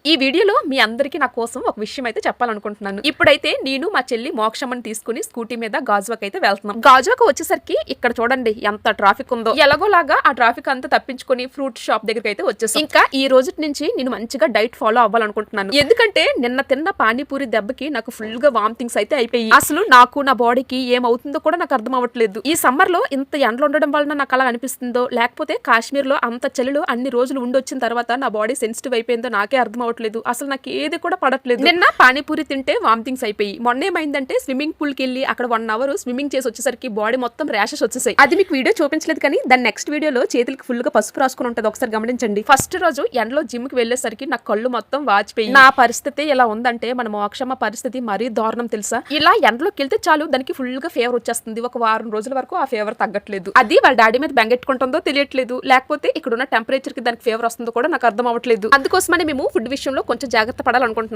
ఈ వీడియోలో మీ అందరికీ నా కోసం ఒక విషయం అయితే చెప్పాలనుకుంటున్నాను. ఇప్పుడైతే నేను మా చెల్లి మోక్షమ్మని తీసుకుని స్కూటీ మీద గాజువాక్ అయితే వెళ్తున్నాం. గాజువాక్ వచ్చేసరికి ఇక్కడ చూడండి ఎంత ట్రాఫిక్ ఉందో. ఎలాగోలాగా ఆ ట్రాఫిక్ అంతా తప్పించుకొని ఫ్రూట్ షాప్ దగ్గరికి అయితే వచ్చేసాం. ఇంకా ఈ రోజు నుంచి నేను మంచిగా డైట్ ఫాలో అవ్వాలనుకుంటున్నాను. ఎందుకంటే నిన్న తిన్న పానీపూరి దెబ్బకి నాకు ఫుల్ గా వామిటింగ్స్ అయితే అయిపోయి అసలు నాకు నా బాడీకి ఏమవుతుందో కూడా నాకు అర్థం అవ్వట్లేదు. ఈ సమ్మర్ లో ఇంత ఎండలు ఉండడం వలన నాకు అలా అనిపిస్తుందో లేకపోతే కాశ్మీర్ లో అంత చలిలో అన్ని రోజులు ఉండొచ్చిన తర్వాత నా బాడీ సెన్సిటివ్ అయిపోయిందో నాకే అర్థం అవ్వట్లేదు. అసలు నాకు ఏది కూడా పడట్లేదు. నిన్న పానీపూరి తింటే వామిటింగ్స్ అయిపోయి మొన్న ఏమైందంటే స్విమ్మింగ్ పూల్ కి వెళ్ళి అక్కడ 1 అవర్ స్విమ్మింగ్ చేసి వచ్చేసరికి బాడీ మొత్తం ర్యాషెస్ వచ్చేసాయి. అది మీకు వీడియో చూపించలేదు కానీ దాని నెక్స్ట్ వీడియోలో చేతులకి ఫుల్ గా పసుపు రాసుకుని ఉంటది, ఒకసారి గమనించండి. ఫస్ట్ రోజు ఎండలో జిమ్ కి వెళ్ళేసరికి నా కళ్ళు మొత్తం వాచిపోయి నా పరిస్థితి ఎలా ఉందంటే మన మోక్షమ్మ పరిస్థితి మరీ దారుణం తెలుసా. ఇలా ఎండలోకి వెళ్తే చాలు దానికి ఫుల్ గా ఫీవర్ వచ్చేస్తుంది. ఒక వారం రోజుల వరకు ఆ ఫీవర్ తగ్గట్లేదు. అది వాళ్ళ డాడీ మీద బెంగెట్టుకుంటుందో తెలియట్లేదు, లేకపోతే ఇక్కడ ఉన్న టెంపరేచర్ కి దానికి ఫీవర్ వస్తుందో కూడా నాకు అర్థం అవ్వట్లేదు. అందుకోసమని మేము ఫుడ్ విషయంలో కొంచెం జాగ్రత్త పడాలనుకుంటున్నాం.